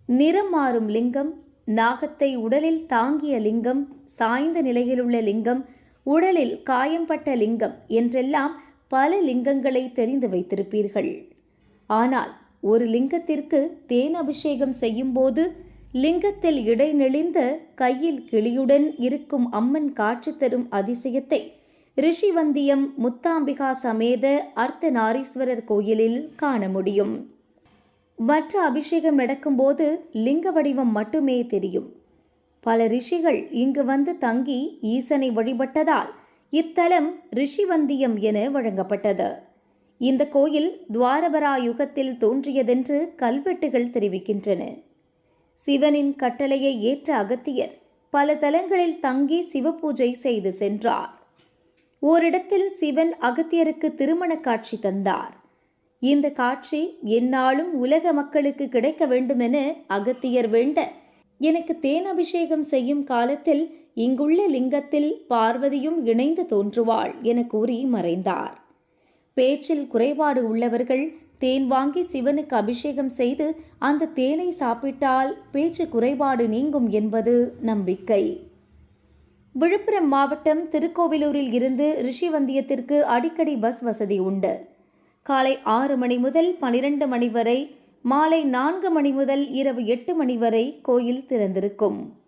நிறம் மாறும் லிங்கம், நாகத்தை உடலில் தாங்கிய லிங்கம், சாய்ந்த நிலையிலுள்ள லிங்கம், உடலில் காயம்பட்ட லிங்கம் என்றெல்லாம் பல லிங்கங்களை தெரிந்து வைத்திருப்பீர்கள். ஆனால் ஒரு லிங்கத்திற்கு தேன் அபிஷேகம் செய்யும்போது லிங்கத்தில் இடைநெளிந்த கையில் கிளியுடன் இருக்கும் அம்மன் காட்சி தரும் அதிசயத்தை ரிஷிவந்தியம் முத்தாம்பிகா சமேத அர்த்தநாரீஸ்வரர் கோயிலில் காண முடியும். மற்ற அபிஷேகம் நடக்கும்போது லிங்க வடிவம் மட்டுமே தெரியும். பல ரிஷிகள் இங்கு வந்து தங்கி ஈசனை வழிபட்டதால் இத்தலம் ரிஷிவந்தியம் என வழங்கப்பட்டது. இந்த கோயில் துவாரபரா யுகத்தில் தோன்றியதென்று கல்வெட்டுகள் தெரிவிக்கின்றன. சிவனின் கட்டளையை ஏற்ற அகத்தியர் பல தலங்களில் தங்கி சிவபூஜை செய்து சென்றார். ஓரிடத்தில் சிவன் அகத்தியருக்கு திருமண காட்சி தந்தார். இந்த காட்சி எந்நாளும் உலக மக்களுக்கு கிடைக்க வேண்டுமென அகத்தியர் வேண்ட, எனக்கு தேன் அபிஷேகம் செய்யும் காலத்தில் இங்குள்ள லிங்கத்தில் பார்வதியும் இணைந்து தோன்றுவாள் என கூறி மறைந்தார். பேச்சில் குறைபாடு உள்ளவர்கள் தேன் வாங்கி சிவனுக்கு அபிஷேகம் செய்து அந்த தேனை சாப்பிட்டால் பேச்சு குறைபாடு நீங்கும் என்பது நம்பிக்கை. விழுப்புரம் மாவட்டம் திருக்கோவிலூரில் இருந்து ரிஷிவந்தியத்திற்கு அடிக்கடி பஸ் வசதி உண்டு. காலை 6 மணி முதல் 12 மணி வரை, மாலை 4 மணி முதல் இரவு 8 மணி வரை கோயில் திறந்திருக்கும்.